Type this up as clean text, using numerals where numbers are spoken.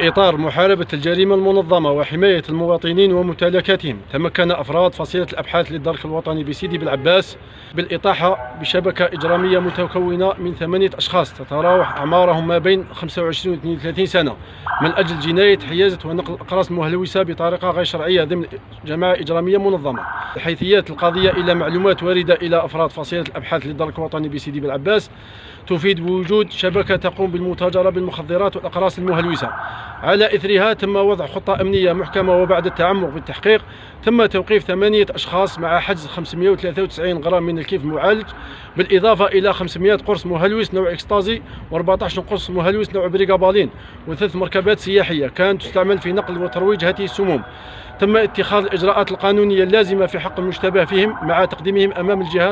في إطار محاربة الجريمة المنظمة وحماية المواطنين وممتلكاتهم، تمكن أفراد فصيلة الأبحاث للدرك الوطني بسيدي بلعباس بالإطاحة بشبكة إجرامية متكونة من 8 أشخاص تتراوح أعمارهم ما بين 25 و 32 سنة من أجل جناية حيازة ونقل الأقراص المهلوسة بطريقة غير شرعية ضمن جماعة إجرامية منظمة. حيثيات القضية إلى معلومات واردة إلى أفراد فصيلة الأبحاث للدرك الوطني بسيدي بلعباس تفيد بوجود شبكة تقوم بالمتاجرة بالمخدرات والأقراص المهلوسة. على إثرها تم وضع خطة أمنية محكمة، وبعد التعمق بالتحقيق تم توقيف 8 أشخاص مع حجز 593 غرام من الكيف المعالج، بالإضافة إلى 500 قرص مهلوس نوع إكستازي و14 قرص مهلوس نوع بريغابالين و3 مركبات سياحية كانت تستعمل في نقل وترويج هذه السموم. تم اتخاذ الإجراءات القانونية اللازمة في حق المشتبه فيهم مع تقديمهم أمام الجهات